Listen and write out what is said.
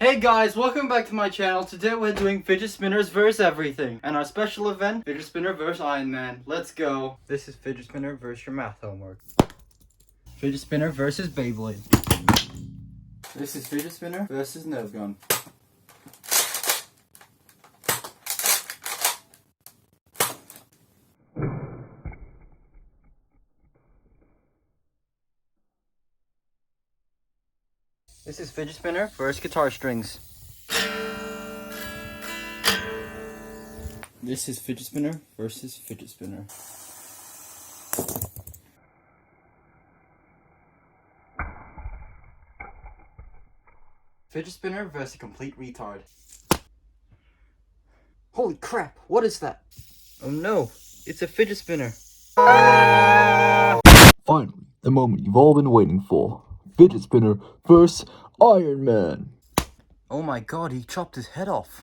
Hey guys, welcome back to my channel. Today we're doing fidget spinners versus everything. And our special event, fidget spinner versus Iron Man. Let's go. This is fidget spinner versus your math homework. Fidget spinner versus Beyblade. This is fidget spinner versus Nerf gun. This is fidget spinner versus guitar strings. This is fidget spinner versus fidget spinner. Fidget spinner versus a complete retard. Holy crap, what is that? Oh no, it's a fidget spinner. Finally, the moment you've all been waiting for. Fidget spinner versus Iron Man. Oh my god, he chopped his head off.